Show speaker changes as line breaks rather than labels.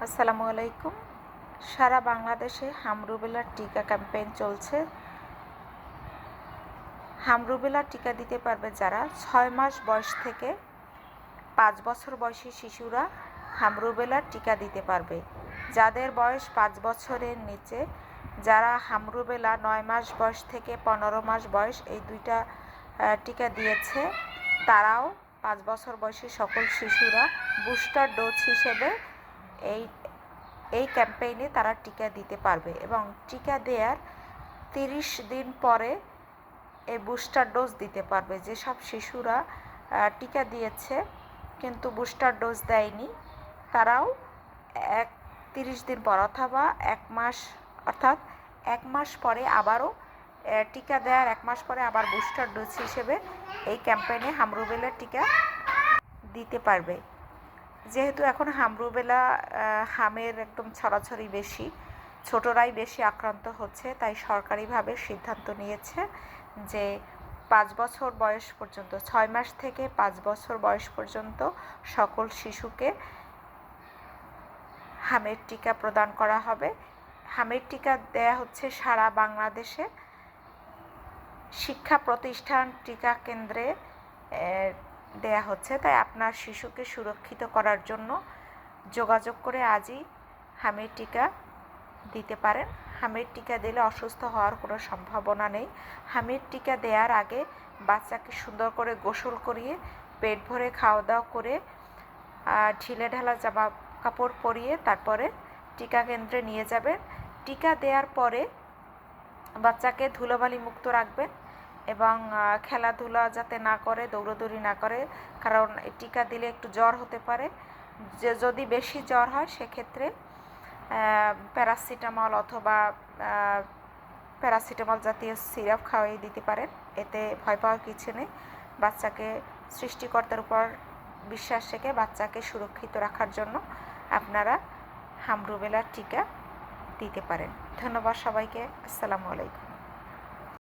আসসালামু আলাইকুম। সারা বাংলাদেশে হামরুবেলার টিকা ক্যাম্পেইন চলছে। হামরুবেলার টিকা দিতে পারবে যারা 6 মাস বয়স থেকে 5 বছর বয়সী শিশুরা হামরুবেলার টিকা দিতে পারবে। যাদের বয়স 5 বছরের নিচে, যারা হামরুবেলা 9 মাস বয়স থেকে 15 মাস বয়স এই দুইটা টিকা দিয়েছে, তারাও 5 বছর বয়সী সকল শিশুরা বুস্টার ডোজ হিসেবে এই ক্যাম্পেইনে তারা টিকা দিতে পারবে এবং টিকা দেওয়ার 30 দিন পরে এই বুস্টার ডোজ দিতে পারবে। যেসব শিশুরা টিকা দিয়েছে কিন্তু বুস্টার ডোজ দেয়নি, তারাও 30 দিন পর অথবা 1 মাস, অর্থাৎ 1 মাস পরে আবারও টিকা দেওয়ার 1 মাস পরে আবার বুস্টার ডোজ হিসেবে এই ক্যাম্পেইনে হামরুবেলার টিকা দিতে পারবে। যেহেতু এখন হামরুবেলা হামের একদম ছড়াছড়ি বেশি, ছোটরাই বেশি আক্রান্ত হচ্ছে, তাই সরকারিভাবে সিদ্ধান্ত নিয়েছে যে 5 বছর বয়স পর্যন্ত, 6 মাস থেকে 5 বছর বয়স পর্যন্ত সকল শিশুকে হামের টিকা প্রদান করা হবে। হামের টিকা দেয়া হচ্ছে সারা বাংলাদেশে শিক্ষা প্রতিষ্ঠান, টিকা কেন্দ্রে দেয়া হচ্ছে। তাই আপনার শিশুকে সুরক্ষিত করার জন্য যোগাযোগ করে আজই হামের টিকা দিতে পারেন। হামের টিকা দিলে অসুস্থ হওয়ার কোনো সম্ভাবনা নেই। হামের টিকা দেওয়ার আগে বাচ্চাকে সুন্দর করে গোসল করিয়ে পেট ভরে খাওয়া দাওয়া করে ঢিলে ঢালা জামা কাপড় পরিয়ে তারপরে টিকা কেন্দ্রে নিয়ে যাবেন। টিকা দেওয়ার পরে বাচ্চাকে ধুলোবালি মুক্ত রাখবেন এবং খেলাধুলা যাতে না করে, দৌড়দৌড়ি না করে, কারণ টিকা দিলে একটু জ্বর হতে পারে। যদি বেশি জ্বর হয় সেক্ষেত্রে প্যারাসিটামল অথবা প্যারাসিটামল জাতীয় সিরাপ খাওয়াই দিতে পারেন। এতে ভয় পাওয়ার কিছু নেই। বাচ্চাকে সৃষ্টিকর্তার উপর বিশ্বাস রেখে বাচ্চাকে সুরক্ষিত রাখার জন্য আপনারা হামরুবেলার টিকা দিতে পারেন। ধন্যবাদ সবাইকে। আসসালামু আলাইকুম।